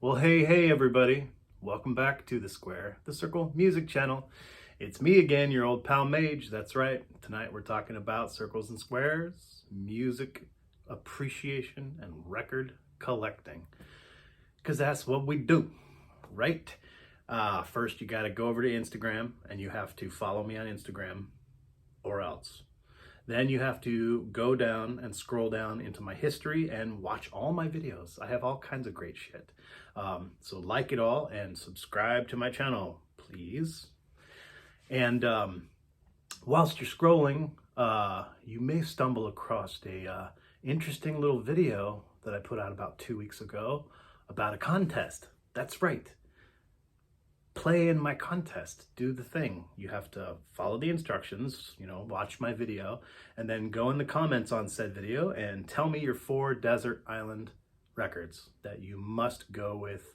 Well, hey, everybody. Welcome back to the Square, the Circle Music Channel. It's me again, your old pal Mage. That's right. Tonight we're talking about circles and squares, music appreciation, and record collecting. Because that's what we do, right? First, you got to go over to Instagram and you have to follow me on Instagram or else. Then you have to go down and scroll down into my history and watch all my videos. I have all kinds of great shit. So like it all and subscribe to my channel, please. And whilst you're scrolling, you may stumble across a interesting little video that I put out about 2 weeks ago about a contest. That's right. Play in my contest, do the thing. You have to follow the instructions, watch my video, and then go in the comments on said video and tell me your 4 desert island records that must go with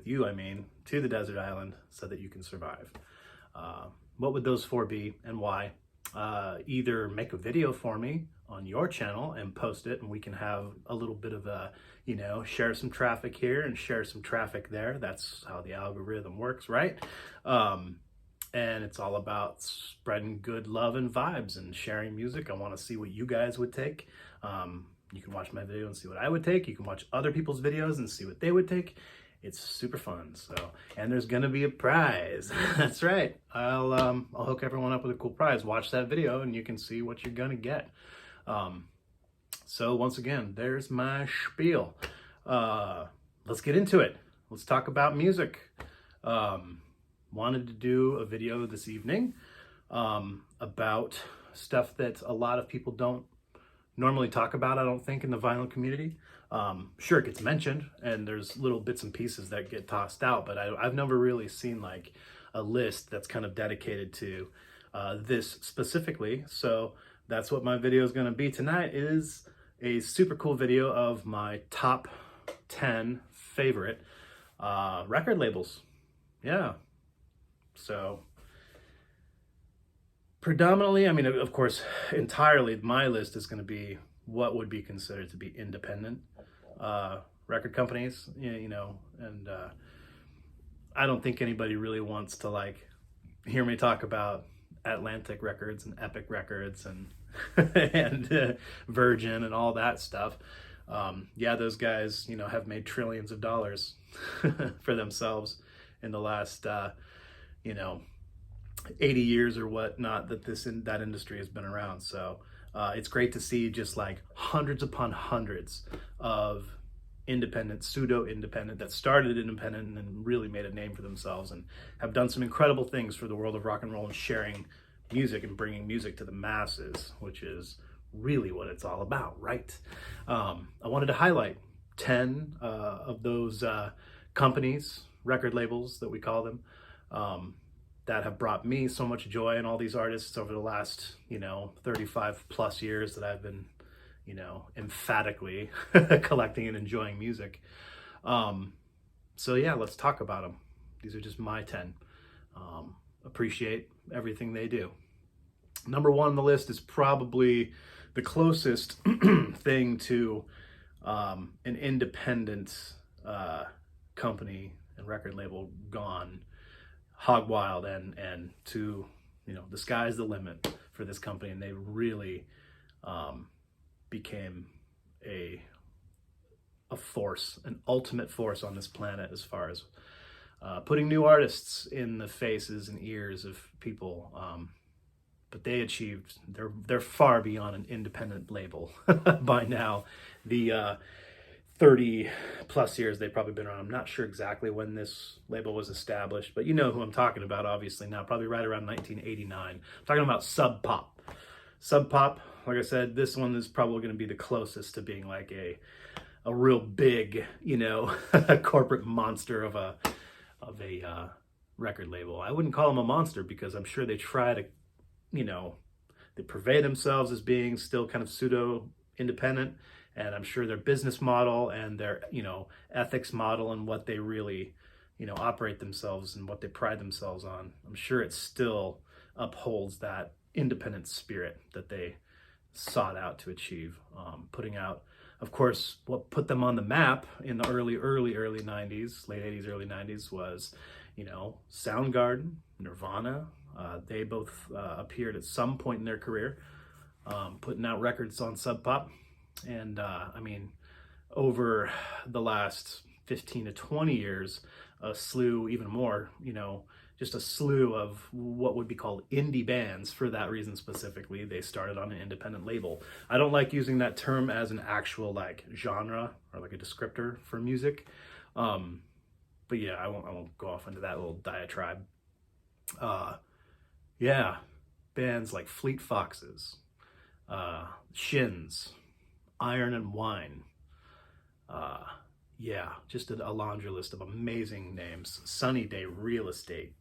you, to the desert island so that you can survive. What would those 4 be and why? Either make a video for me on your channel and post it, and we can have a little bit of a, share some traffic here and share some traffic there. That's how the algorithm works, right? And it's all about spreading good love and vibes and sharing music. I want to see what you guys would take. You can watch my video and see what I would take. You can watch other people's videos and see what they would take. It's super fun. And there's gonna be a prize. That's right. I'll hook everyone up with a cool prize. Watch that video and you can see what you're gonna get. So once again, there's my spiel. Let's get into it. Let's talk about music. Wanted to do a video this evening about stuff that a lot of people don't normally talk about, I don't think, in the vinyl community. Sure, it gets mentioned and there's little bits and pieces that get tossed out, but I've never really seen like a list that's kind of dedicated to this specifically. So that's what my video is going to be tonight, is a super cool video of my top 10 favorite record labels. Yeah. So predominantly, of course, entirely my list is going to be what would be considered to be independent record companies, and I don't think anybody really wants to like hear me talk about Atlantic Records and Epic Records and and Virgin and all that stuff. Yeah, those guys, have made trillions of dollars for themselves in the last 80 years or whatnot that that industry has been around. So it's great to see just like hundreds upon hundreds of independent, pseudo-independent, that started independent and then really made a name for themselves and have done some incredible things for the world of rock and roll and sharing music and bringing music to the masses, which is really what it's all about, right? I wanted to highlight 10 of those companies, record labels that we call them, that have brought me so much joy, and all these artists over the last, 35 plus years that I've been, emphatically collecting and enjoying music. So yeah, let's talk about them. These are just my 10. Appreciate everything they do. Number 1 on the list is probably the closest thing to an independent company and record label gone hog wild and to the sky's the limit for this company, and they really became a force, an ultimate force on this planet as far as putting new artists in the faces and ears of people. But they achieved, they're far beyond an independent label by now. The 30 plus years they've probably been around. I'm not sure exactly when this label was established, but you know who I'm talking about, obviously, now, probably right around 1989. I'm talking about Subpop. Subpop, like I said, this one is probably going to be the closest to being like a real big, corporate monster of a record label. I wouldn't call them a monster because I'm sure they try to, they purvey themselves as being still kind of pseudo independent. And I'm sure their business model and their, ethics model and what they really, operate themselves and what they pride themselves on, I'm sure it still upholds that independent spirit that they sought out to achieve, putting out Of course, what put them on the map in the early 90s, late 80s, early 90s was, Soundgarden, Nirvana. They both appeared at some point in their career, putting out records on Sub Pop. And over the last 15 to 20 years, a slew, even more, just a slew of what would be called indie bands. For that reason specifically, they started on an independent label. I don't like using that term as an actual genre or a descriptor for music. But yeah, I won't go off into that little diatribe. Yeah, bands like Fleet Foxes, Shins, Iron and Wine. Yeah, just a laundry list of amazing names. Sunny Day Real Estate.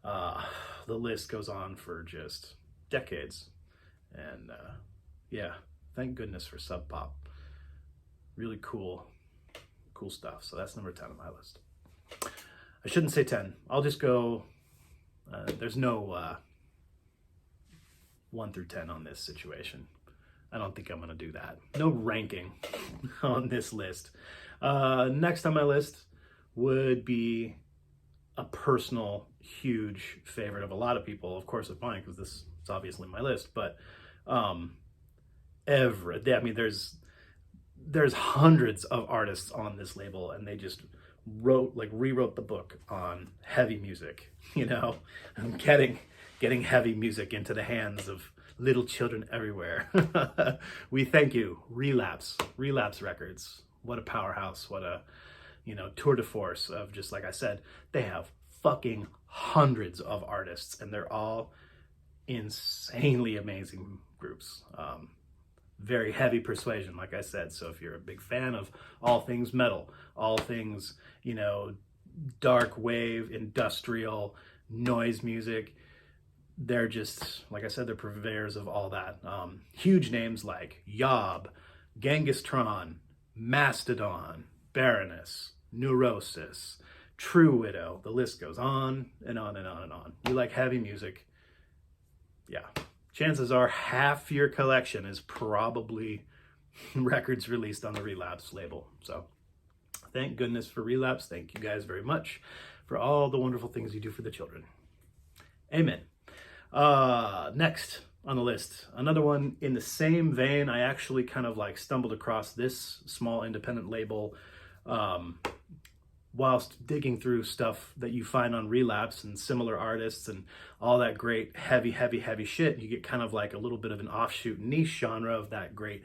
The list goes on for just decades. And yeah, thank goodness for Sub Pop. Really cool stuff. So that's number 10 on my list. I shouldn't say 10. I'll just go, there's no 1 through 10 on this situation. I don't think I'm going to do that. No ranking on this list. Next on my list would be a personal, huge favorite of a lot of people, of course, of mine, because this is obviously my list. But there's hundreds of artists on this label, and they just rewrote the book on heavy music. I'm getting heavy music into the hands of little children everywhere. We thank you, Relapse Records. What a powerhouse, what a tour de force of, just like I said, they have fucking hundreds of artists, and they're all insanely amazing groups. Very heavy persuasion, like I said. So if you're a big fan of all things metal, all things, dark wave, industrial, noise music, they're just, like I said, they're purveyors of all that. Huge names like Yob, Genghis Tron, Mastodon, Baroness, Neurosis, True Widow. The list goes on and on and on and on. You like heavy music? Yeah. Chances are half your collection is probably records released on the Relapse label. So thank goodness for Relapse. Thank you guys very much for all the wonderful things you do for the children. Amen. Next on the list, another one in the same vein. I actually kind of stumbled across this small independent label whilst digging through stuff that you find on Relapse and similar artists and all that great heavy shit. You get kind of a little bit of an offshoot niche genre of that great,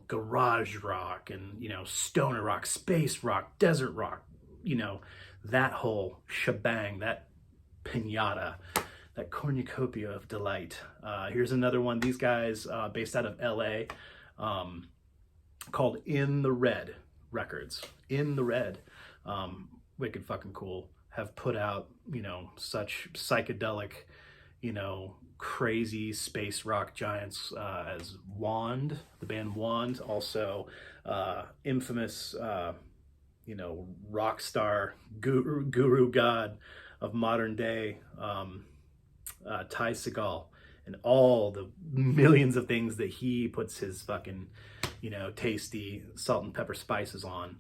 garage rock and, stoner rock, space rock, desert rock, that whole shebang, that pinata, that cornucopia of delight. Here's another one. These guys, based out of LA, called In the Red Records. In the Red. Wicked fucking cool. Have put out, such psychedelic, crazy space rock giants as Wand, the band Wand. Also, infamous, rock star, guru god of modern day, Ty Segall, and all the millions of things that he puts his fucking, tasty salt and pepper spices on.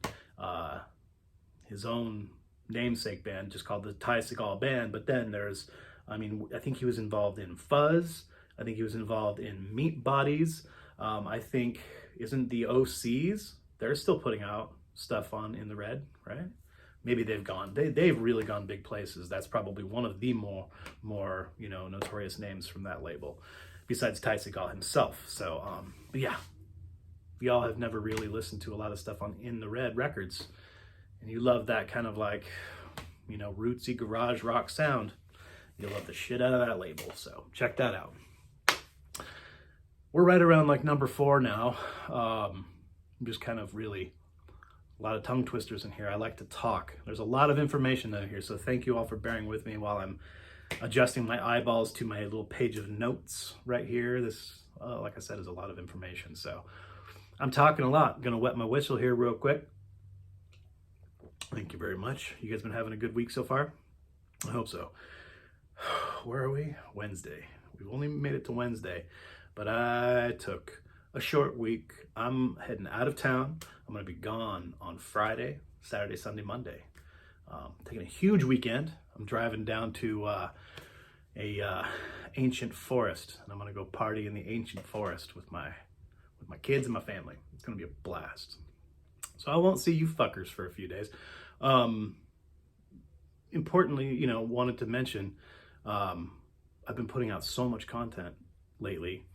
His own namesake band, just called the Ty Segall Band. But then there's, I think he was involved in Fuzz. I think he was involved in Meat Bodies. I think, isn't the OCs, they're still putting out stuff on In the Red, right? Maybe they've really gone big places. That's probably one of the more notorious names from that label, besides Ty Segall himself. So, but yeah, if y'all have never really listened to a lot of stuff on In the Red Records, and you love that kind of rootsy garage rock sound, you'll love the shit out of that label. So check that out. We're right around number 4 now. I'm just kind of really, a lot of tongue twisters in here. I like to talk. There's a lot of information in here, so thank you all for bearing with me while I'm adjusting my eyeballs to my little page of notes right here. This, like I said, is a lot of information. So I'm talking a lot. I'm gonna wet my whistle here real quick. Thank you very much. You guys been having a good week so far? I hope so. Where are we? Wednesday. We've only made it to Wednesday, but I took a short week. I'm heading out of town. I'm going to be gone on Friday, Saturday, Sunday, Monday. Taking a huge weekend. I'm driving down to a ancient forest, and I'm going to go party in the ancient forest with my kids and my family. It's going to be a blast. So I won't see you fuckers for a few days. Importantly, wanted to mention, I've been putting out so much content lately.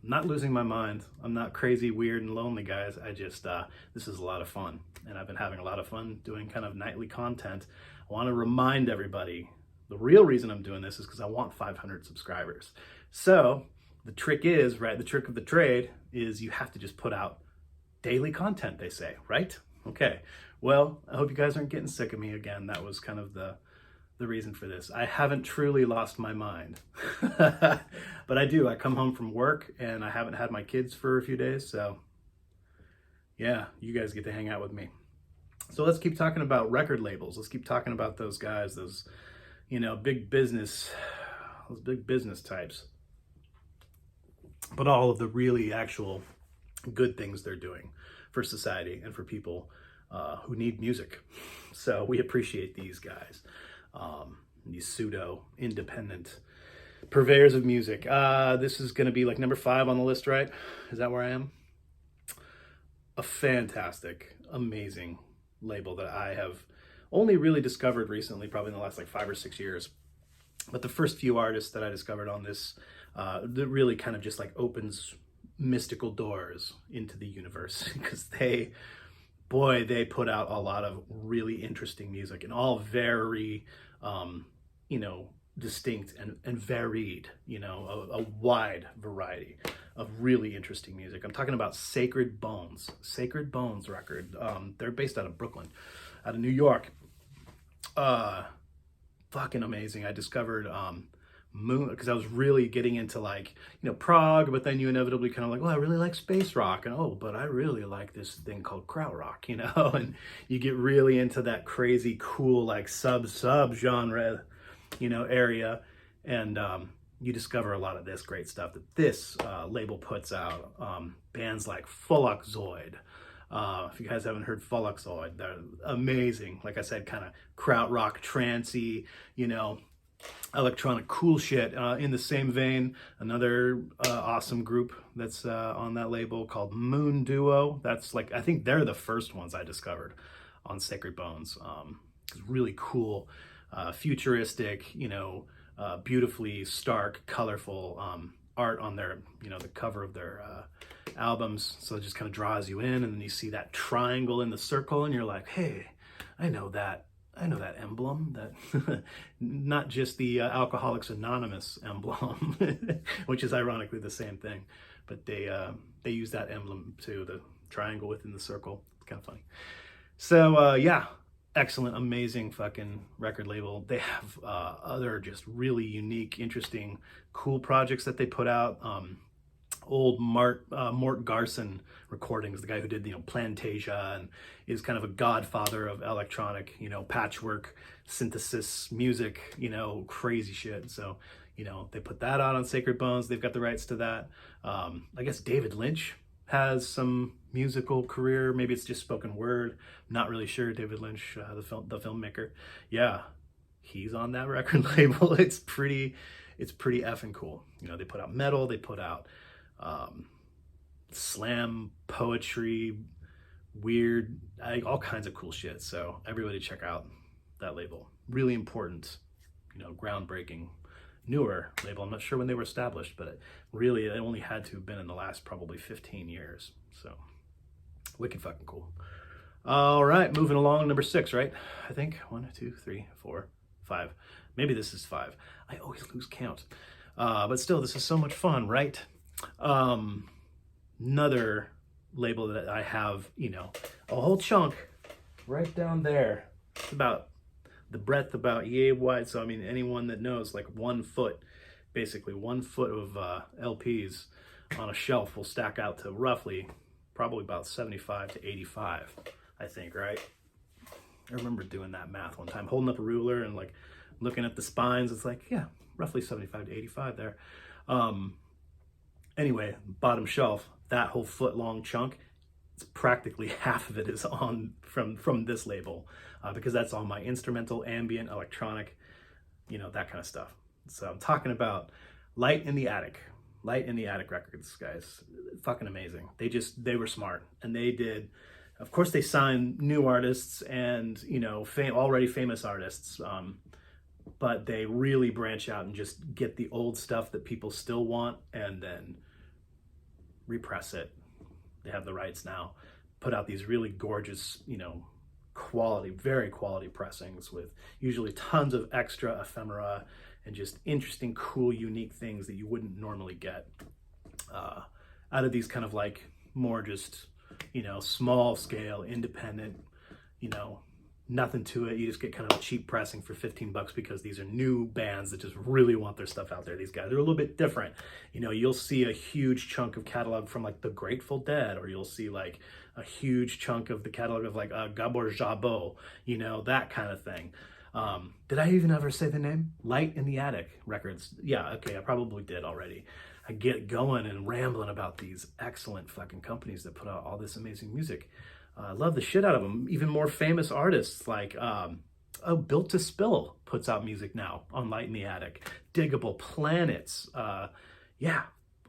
Not losing my mind. I'm not crazy, weird, and lonely, guys. I just, this is a lot of fun, and I've been having a lot of fun doing kind of nightly content. I want to remind everybody, the real reason I'm doing this is because I want 500 subscribers. So the trick is, right, the trick of the trade is you have to just put out daily content, they say, right? Okay, well, I hope you guys aren't getting sick of me again. That was kind of the reason for this. I haven't truly lost my mind, but I do. I come home from work and I haven't had my kids for a few days. So yeah, you guys get to hang out with me. So let's keep talking about record labels. Let's keep talking about those guys, those, big business, those big business types, but all of the really actual good things they're doing for society and for people who need music. So we appreciate these guys. These pseudo independent purveyors of music. This is going to be like number 5 on the list, right? Is that where I am? A fantastic, amazing label that I have only really discovered recently, probably in the last like 5 or 6 years. But the first few artists that I discovered on this, that really kind of just like opens mystical doors into the universe, because they put out a lot of really interesting music, and all very distinct and varied, a wide variety of really interesting music. I'm talking about Sacred Bones record. They're based out of Brooklyn, out of New York. Fucking amazing. I discovered Moon, because I was really getting into prog, but then you inevitably kind of like, well, I really like space rock, and but I really like this thing called krautrock, and you get really into that crazy cool like sub genre, area, and you discover a lot of this great stuff that this label puts out. Bands like Zoid. If you guys haven't heard Zoid, they're amazing. Like I said, kind of krautrock, trancey, electronic cool shit. In the same vein, another awesome group that's on that label called Moon Duo. That's I think they're the first ones I discovered on Sacred Bones. It's really cool, futuristic, beautifully stark, colorful art on their, the cover of their albums. So it just kind of draws you in, and then you see that triangle in the circle, and you're like, hey, I know that emblem, that not just the Alcoholics Anonymous emblem, which is ironically the same thing, but they use that emblem too, the triangle within the circle. It's kind of funny. So yeah, excellent, amazing fucking record label. They have other just really unique, interesting, cool projects that they put out. Old Mort Garson recordings, the guy who did Plantasia and is kind of a godfather of electronic, patchwork synthesis music, crazy shit. So they put that out on Sacred Bones. They've got the rights to that. I guess David Lynch has some musical career. Maybe it's just spoken word. I'm not really sure. David Lynch, the filmmaker, yeah, he's on that record label. It's pretty effing cool. They put out metal. They put out slam poetry, weird, all kinds of cool shit. So everybody check out that label. Really important, groundbreaking, newer label. I'm not sure when they were established, but it only had to have been in the last probably 15 years. So wicked fucking cool. All right, moving along, number 6, right? I think 1, 2, 3, 4, 5. Maybe this is 5. I always lose count. But still, this is so much fun, right? Another label that I have, a whole chunk right down there. It's about the breadth about yay wide. So I mean, anyone that knows, 1 foot, basically 1 foot of LPs on a shelf will stack out to roughly, probably about 75 to 85, I think, right? I remember doing that math one time, holding up a ruler and looking at the spines. It's yeah, roughly 75 to 85 there. Anyway, bottom shelf, that whole foot long chunk, it's practically half of it is on from this label, because that's all my instrumental, ambient, electronic, that kind of stuff. So I'm talking about Light in the Attic. Light in the Attic Records, guys. Fucking amazing. They were smart, and they did, of course they signed new artists and, already famous artists, but they really branch out and just get the old stuff that people still want and then repress it. They have the rights now. Put out these really gorgeous, quality, very quality pressings with usually tons of extra ephemera and just interesting, cool, unique things that you wouldn't normally get out of these kind of like more just, small scale, independent, nothing to it. You just get kind of a cheap pressing for $15 because these are new bands that just really want their stuff out there. These guys are a little bit different. You'll see a huge chunk of catalog from like the Grateful Dead, or you'll see like a huge chunk of the catalog of like Gabor Jabot, that kind of thing. Did I even ever say the name? Light in the Attic Records. Yeah, okay, I probably did already. I get going and rambling about these excellent fucking companies that put out all this amazing music. I love the shit out of them. Even more famous artists like, Built to Spill puts out music now on Light in the Attic. Diggable Planets. Yeah,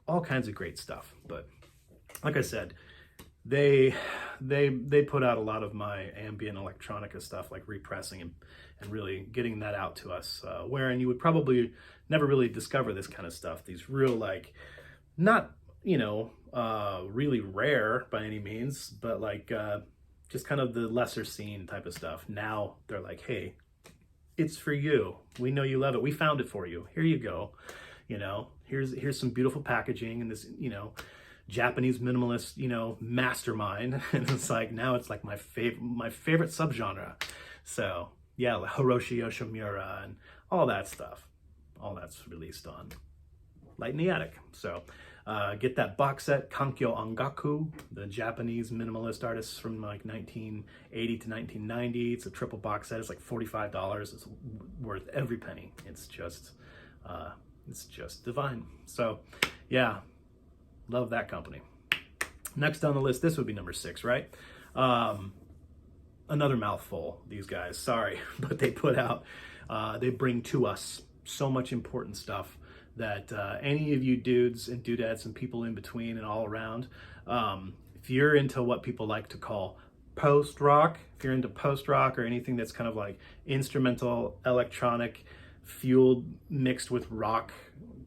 all kinds of great stuff. But like I said, they put out a lot of my ambient electronica stuff, like repressing and really getting that out to us, wherein you would probably never really discover this kind of stuff. These real, like, not, really rare by any means, but like just kind of the lesser seen type of stuff. Now they're like, hey, it's for you. We know you love it. We found it for you. Here you go. Here's some beautiful packaging and this, Japanese minimalist, mastermind. And it's like, now it's like my favorite subgenre. So yeah, like Hiroshi Yoshimura and all that stuff. All that's released on Light in the Attic. So get that box set, Kankyo Ongaku, the Japanese minimalist artists from like 1980 to 1990. It's a triple box set. It's like $45. It's worth every penny. It's just divine. So yeah, love that company. Next on the list, this would be number 6, right? Another mouthful, these guys, sorry, but they put out, they bring to us so much important stuff that any of you dudes and dudettes and people in between and all around, if you're into what people like to call post-rock, if you're into post-rock or anything that's kind of like instrumental, electronic, fueled, mixed with rock,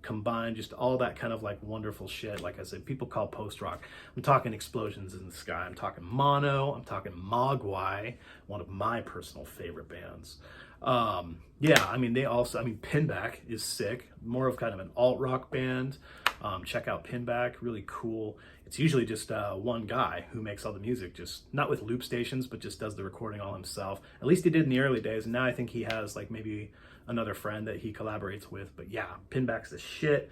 combined, just all that kind of like wonderful shit. Like I said, people call post-rock. I'm talking Explosions in the Sky. I'm talking Mono. I'm talking Mogwai, one of my personal favorite bands. Yeah, I mean, Pinback is sick. More of kind of an alt-rock band. Check out Pinback, really cool. It's usually just one guy who makes all the music, just not with loop stations, but just does the recording all himself. At least he did in the early days, and now I think he has like maybe another friend that he collaborates with. But yeah, Pinback's the shit.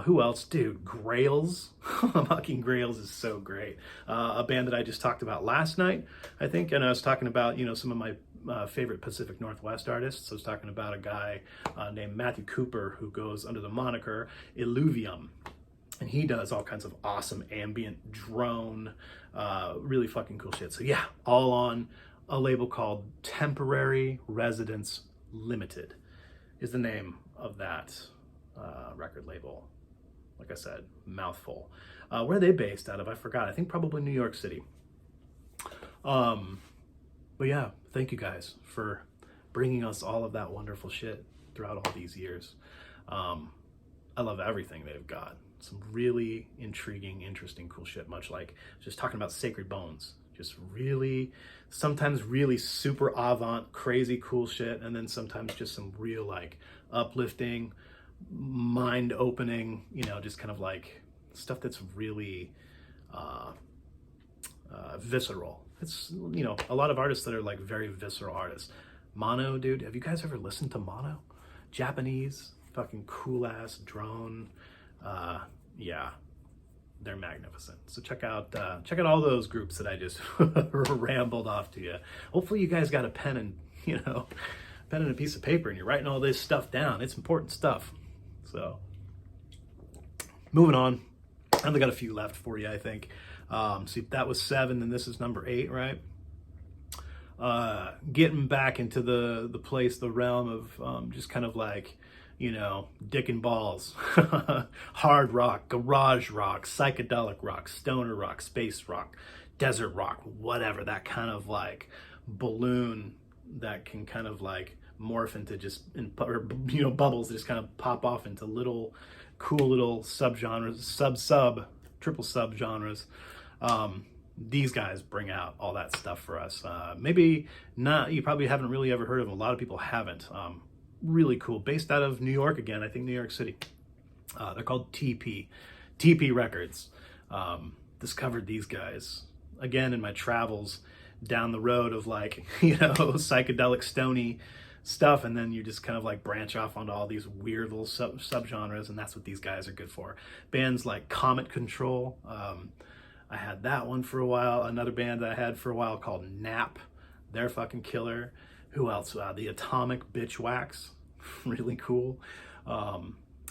Who else? Dude, Grails. Fucking Grails is so great. A band that I just talked about last night, I think, and I was talking about, some of my favorite Pacific Northwest artists. I was talking about a guy named Matthew Cooper who goes under the moniker Illuvium. And he does all kinds of awesome ambient drone, really fucking cool shit. So yeah, all on a label called Temporary Residence Limited is the name of that record label. Like I said, mouthful. Where are they based out of? I forgot. I think probably New York City. But yeah, thank you guys for bringing us all of that wonderful shit throughout all these years. I love everything they've got. Some really intriguing, interesting, cool shit, much like just talking about Sacred Bones. Just really, sometimes really super avant, crazy cool shit, and then sometimes just some real like uplifting, mind-opening, just kind of like stuff that's really visceral. It's, a lot of artists that are like very visceral artists. Mono, dude, have you guys ever listened to Mono? Japanese, fucking cool ass drone. Yeah, they're magnificent. So check out all those groups that I just rambled off to you. Hopefully you guys got a pen and a piece of paper and you're writing all this stuff down. It's important stuff. So moving on. I only got a few left for you, I think. See, that was 7, and this is number 8, right? Getting back into the realm of just kind of like, dick and balls, hard rock, garage rock, psychedelic rock, stoner rock, space rock, desert rock, whatever, that kind of like balloon that can kind of like morph into bubbles that just kind of pop off into little cool little subgenres, triple subgenres. These guys bring out all that stuff for us. Maybe not, you probably haven't really ever heard of them. A lot of people haven't. Really cool. Based out of New York again, I think New York City. They're called TP Records. Discovered these guys again in my travels down the road of like, psychedelic stony stuff, and then you just kind of like branch off onto all these weird little subgenres, and that's what these guys are good for. Bands like Comet Control, I had that one for a while. Another band that I had for a while called Nap, they're fucking killer. Who else? The Atomic Bitch Wax, really cool. I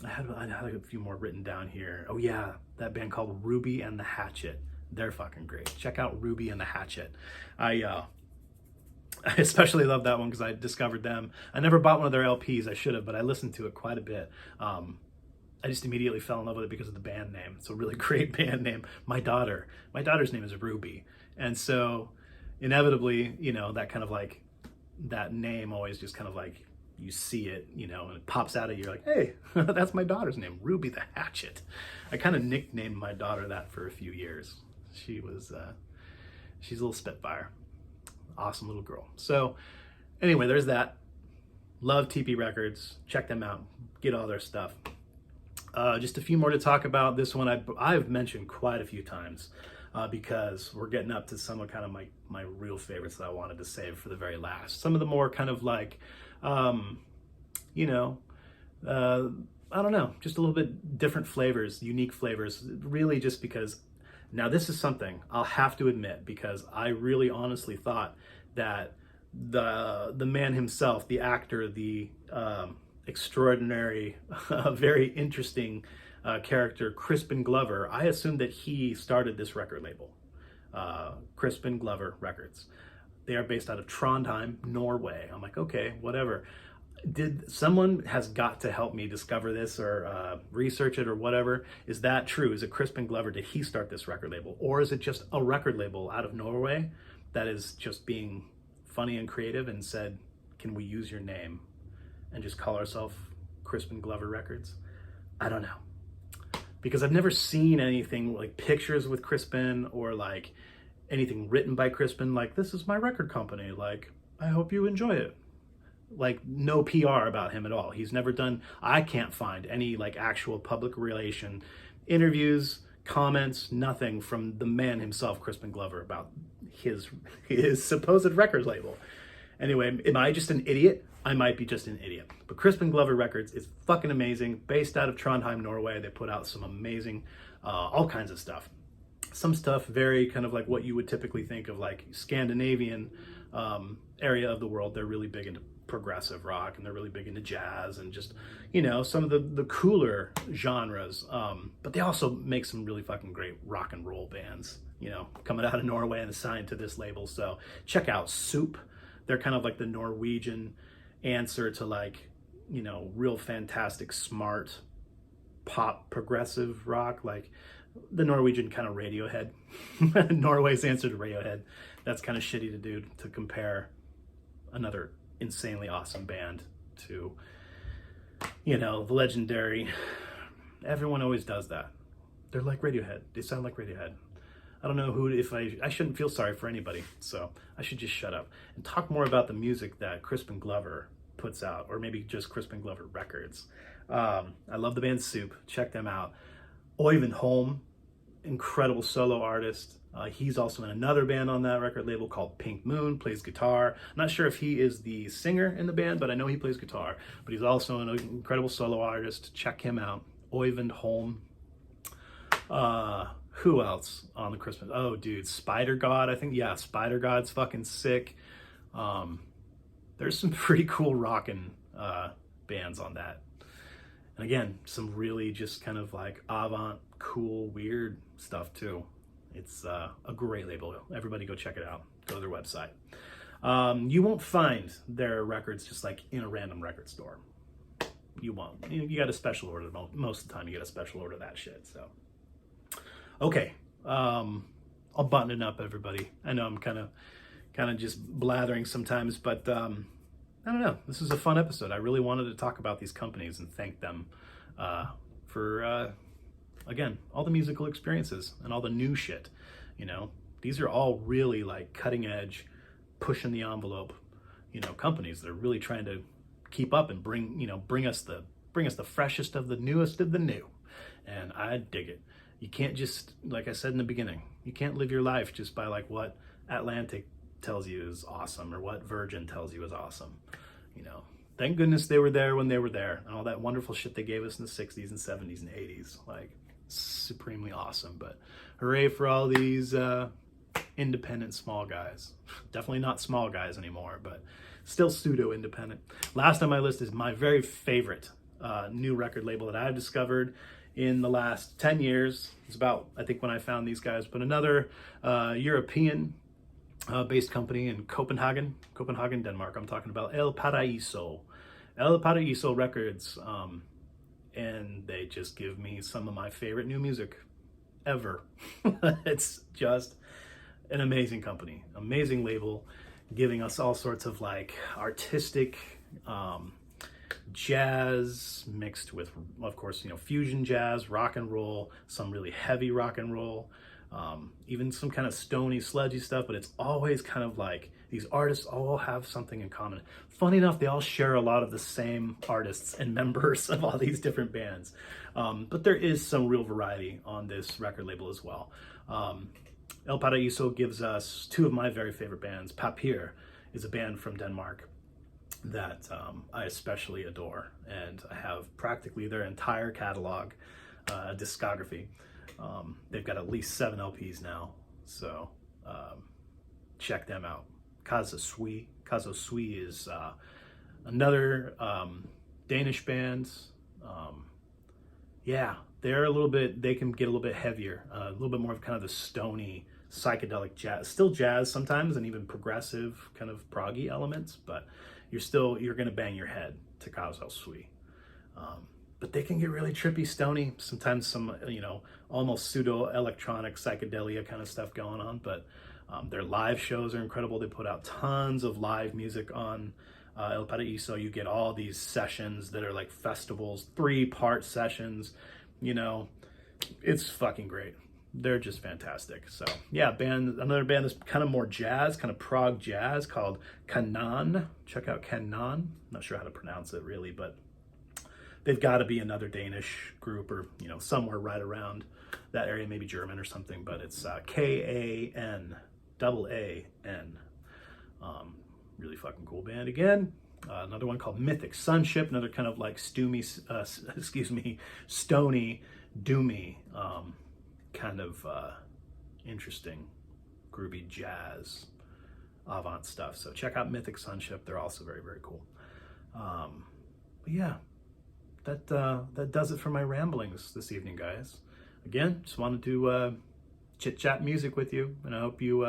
had a few more written down here. Oh yeah, that band called Ruby and the Hatchet, they're fucking great. Check out Ruby and the Hatchet. I especially love that one because I discovered them. I never bought one of their LPs. I should have, but I listened to it quite a bit. I just immediately fell in love with it because of the band name. It's a really great band name. My daughter's name is Ruby. And so inevitably, that kind of like, that name always just kind of like, you see it, and it pops out of you. You're like, hey, that's my daughter's name, Ruby the Hatchet. I kind of nicknamed my daughter that for a few years. She's a little spitfire. Awesome little girl. So anyway, there's that. Love TP Records. Check them out. Get all their stuff. Just a few more to talk about. This one I've mentioned quite a few times because we're getting up to some of kind of my real favorites that I wanted to save for the very last. Some of the more kind of like, I don't know, just a little bit different flavors, unique flavors, really just because. Now this is something I'll have to admit, because I really honestly thought that the man himself, the actor, the extraordinary, very interesting character, Crispin Glover, I assumed that he started this record label, Crispin Glover Records. They are based out of Trondheim, Norway. I'm like, okay, whatever. Someone has got to help me discover this or research it or whatever. Is that true? Is it Crispin Glover? Did he start this record label? Or is it just a record label out of Norway that is just being funny and creative and said, can we use your name and just call ourselves Crispin Glover Records? I don't know. Because I've never seen anything like pictures with Crispin or like anything written by Crispin, like, this is my record company, like, I hope you enjoy it. Like, no PR about him at all. He's never done, I can't find any like actual public relation interviews, comments, nothing from the man himself, Crispin Glover, about his supposed record label. Anyway, am I just an idiot? I might be just an idiot. But Crispin Glover Records is fucking amazing. Based out of Trondheim, Norway. They put out some amazing, all kinds of stuff. Some stuff very kind of like what you would typically think of like Scandinavian area of the world. They're really big into progressive rock, and they're really big into jazz and just, some of the cooler genres. But they also make some really fucking great rock and roll bands, coming out of Norway and assigned to this label. So check out Soup. They're kind of like the Norwegian answer to like, real fantastic, smart pop progressive rock, like the Norwegian kind of Radiohead. Norway's answer to Radiohead. That's kind of shitty to do, to compare another insanely awesome band to, the legendary. Everyone always does that. They're like Radiohead. They sound like Radiohead. I don't know I shouldn't feel sorry for anybody, so I should just shut up and talk more about the music that Crispin Glover puts out, or maybe just Crispin Glover Records. I love the band Soup. Check them out. Oyvind Holm, incredible solo artist. He's also in another band on that record label called Pink Moon, plays guitar. I'm not sure if he is the singer in the band, but I know he plays guitar. But he's also an incredible solo artist. Check him out. Oyvind Holm. Who else on the Christmas? Oh, dude, Spider God. I think, yeah, Spider God's fucking sick. There's some pretty cool rockin' bands on that. And again, some really just kind of like avant, cool, weird stuff too. It's a great label. Everybody go check it out. Go to their website. You won't find their records just like in a random record store. You won't. You got a special order. Most of the time you get a special order that shit. So, okay. I'll button it up, everybody. I know I'm kind of just blathering sometimes, but I don't know. This is a fun episode. I really wanted to talk about these companies and thank them for, again, all the musical experiences and all the new shit. You know, these are all really like cutting edge, pushing the envelope, you know, companies that are really trying to keep up and bring us the freshest of the newest of the new. And I dig it. You can't just, like I said in the beginning, you can't live your life just by like what Atlantic tells you is awesome or what Virgin tells you is awesome. You know, thank goodness they were there when they were there, and all that wonderful shit they gave us in the 60s and 70s and 80s, like supremely awesome. But hooray for all these independent small guys. Definitely not small guys anymore, but still pseudo independent. Last on my list is my very favorite new record label that I've discovered in the last 10 years. It's about, I think, when I found these guys, but another European based company in Copenhagen, Denmark. I'm talking about El Paraiso Records. And they just give me some of my favorite new music ever. It's just an amazing company, amazing label, giving us all sorts of like artistic jazz mixed with, of course, you know, fusion jazz, rock and roll, some really heavy rock and roll, even some kind of stony, sludgy stuff, but it's always kind of like these artists all have something in common. Funny enough, they all share a lot of the same artists and members of all these different bands, but there is some real variety on this record label as well. El Paraiso gives us two of my very favorite bands. Papir is a band from Denmark that I especially adore, and I have practically their entire catalog, discography. They've got at least 7 LPs now, so check them out. Kaza Sui is another Danish band. Yeah, they can get a little bit heavier, a little bit more of kind of the stony, psychedelic jazz, still jazz sometimes, and even progressive kind of proggy elements, but you're gonna bang your head to Kaza Sui. But they can get really trippy, stony, sometimes some, you know, almost pseudo electronic psychedelia kind of stuff going on, but their live shows are incredible. They put out tons of live music on El Paraiso. You get all these sessions that are like festivals, 3-part sessions, you know, it's fucking great. They're just fantastic. So yeah, another band that's kind of more jazz, kind of prog jazz, called Kanan. Check out Kanan. Not sure how to pronounce it really, but they've got to be another Danish group, or, you know, somewhere right around that area, maybe German or something, but it's K-A-N-A-A-N. Really fucking cool band again. Another one called Mythic Sunship, another kind of like stony, doomy, kind of interesting, groovy jazz, avant stuff. So check out Mythic Sunship. They're also very, very cool. But yeah, that does it for my ramblings this evening, guys. Again, just wanted to chit-chat music with you, and I hope you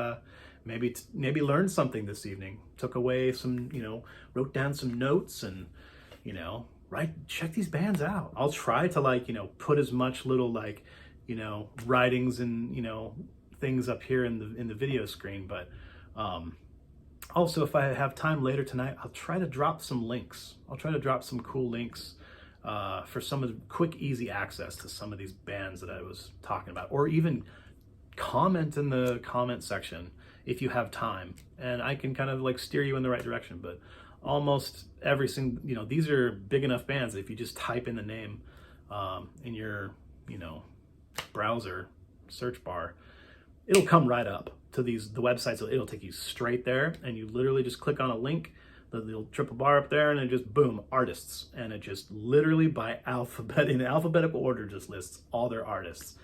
maybe learned something this evening. Took away some, you know, wrote down some notes, and, you know, check these bands out. I'll try to, like, you know, put as much little, like, you know, writings and, you know, things up here in the video screen, but also, if I have time later tonight, I'll try to drop some links. I'll try to drop some cool links for some of the quick, easy access to some of these bands that I was talking about, or even comment in the comment section if you have time, and I can kind of like steer you in the right direction. But almost every single, you know, these are big enough bands that if you just type in the name in your, you know, browser search bar, it'll come right up to the websites. So it'll take you straight there, and you literally just click on a link, the little triple bar up there, and it just, boom, artists, and it just literally by in alphabetical order just lists all their artists.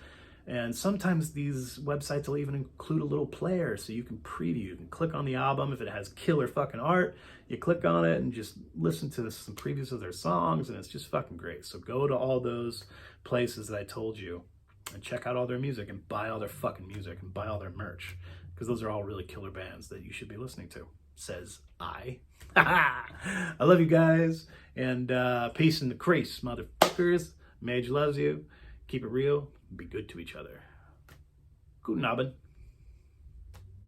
And sometimes these websites will even include a little player so you can preview. You can click on the album. If it has killer fucking art, you click on it and just listen to some previews of their songs, and it's just fucking great. So go to all those places that I told you and check out all their music and buy all their fucking music and buy all their merch, because those are all really killer bands that you should be listening to, says I. I love you guys, and peace in the crease, motherfuckers. Mage loves you. Keep it real. Be good to each other. Guten Abend.